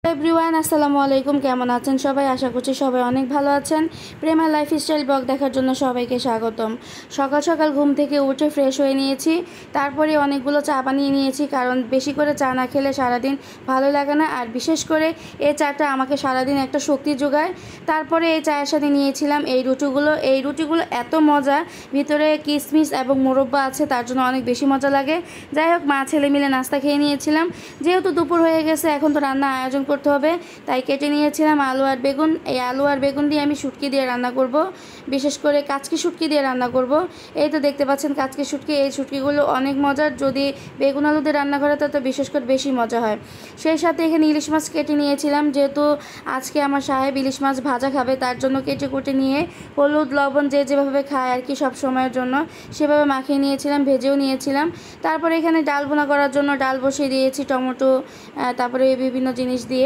Everyone আসসালামু আলাইকুম। কেমন আছেন সবাই? আশা করছি সবাই অনেক ভালো আছেন। প্রেমা লাইফস্টাইল ব্লগ দেখার জন্য সবাইকে স্বাগতম। সকাল সকাল ঘুম থেকে উঠে ফ্রেশ হয়ে নিয়েছি, তারপরে অনেকগুলো চা বানিয়ে নিয়েছি, কারণ বেশি করে চা না খেলে সারাদিন ভালো লাগে না, আর বিশেষ করে এই চাটা আমাকে সারাদিন একটা শক্তি যোগায়। তারপরে এই চায়ের সাথে নিয়েছিলাম এই রুটিগুলো এত মজা, ভিতরে কিশমিশ এবং মোরব্বা আছে, তার জন্য অনেক বেশি মজা লাগে। যাই হোক, মা ছেলে মিলে নাস্তা খেয়ে নিয়েছিলাম। যেহেতু দুপুর হয়ে গেছে, এখন তো রান্না আয়োজন করতে হবে, তাই কেটে নিয়েছিলাম আলু আর বেগুন। এই আলু আর বেগুন দিয়ে আমি শুটকি দিয়ে রান্না করব, বিশেষ করে কাচকি শুটকি দিয়ে রান্না করব। এই তো দেখতে পাচ্ছেন কাচকি শুটকি। এই শুটকিগুলো অনেক মজার, যদি বেগুন আলু দিয়ে রান্না করে তো বিশেষ করে বেশি মজা হয়। সেই সাথে এখানে ইলিশ মাছ কেটে নিয়েছিলাম, যেহেতু আজকে আমার সাহেব ইলিশ মাছ ভাজা খাবে, তার জন্য কেটে কুটে নিয়ে হলুদ লবণ যেভাবে খায় আর কি সব সময়ের জন্য, সেভাবে মাখিয়ে নিয়েছিলাম, ভেজেও নিয়েছিলাম। তারপরে এখানে ডাল বোনা করার জন্য ডাল বসিয়ে দিয়েছি, টমেটো তারপরে বিভিন্ন জিনিস দিয়ে।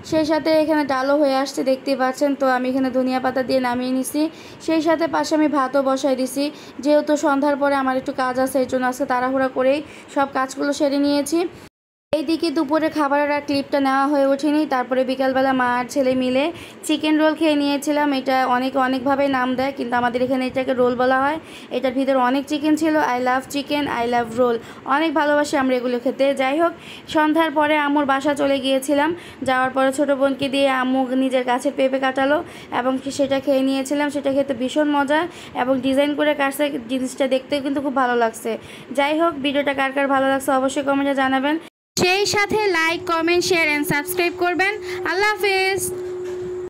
সেই সাথে এখানে ডালও হয়ে আসছে, দেখতেই পাচ্ছেন। তো আমি এখানে ধনিয়া পাতা দিয়ে নামিয়ে নিছি। সেই সাথে পাশে আমি ভাতও বসাই দিছি, যেহেতু সন্ধ্যার পরে আমার একটু কাজ আছে, এই জন্য আজকে তাড়াহুড়া করেই সব কাজগুলো সেরে নিয়েছি। এইদিকে দুপুরে খাবারের আর ক্লিপটা নেওয়া হয়ে ওঠেনি। তারপরে বিকালবেলা মা আর ছেলে মিলে চিকেন রোল খেয়ে নিয়েছিলাম। এটা অনেকভাবে নাম দেয়, কিন্তু আমাদের এখানে এটাকে রোল বলা হয়। এটার ভিতরে অনেক চিকেন ছিল। I love chicken, I love roll, অনেক ভালোবাসি আমরা এগুলো খেতে। যাই হোক, সন্ধ্যার পরে আম্মুর বাসা চলে গিয়েছিলাম। যাওয়ার পরে ছোটো বোনকে দিয়ে আম্মু নিজের গাছের পেঁপে কাটালো এবং সেটা খেয়ে নিয়েছিলাম। সেটা খেতে ভীষণ মজা এবং ডিজাইন করে কাটছে, জিনিসটা দেখতেও কিন্তু খুব ভালো লাগছে। যাই হোক, ভিডিওটা কার কার ভালো লাগছে অবশ্যই কমেন্টে জানাবেন। সেই সাথে like, comment, share and subscribe করবেন। আল্লাহ হাফেজ।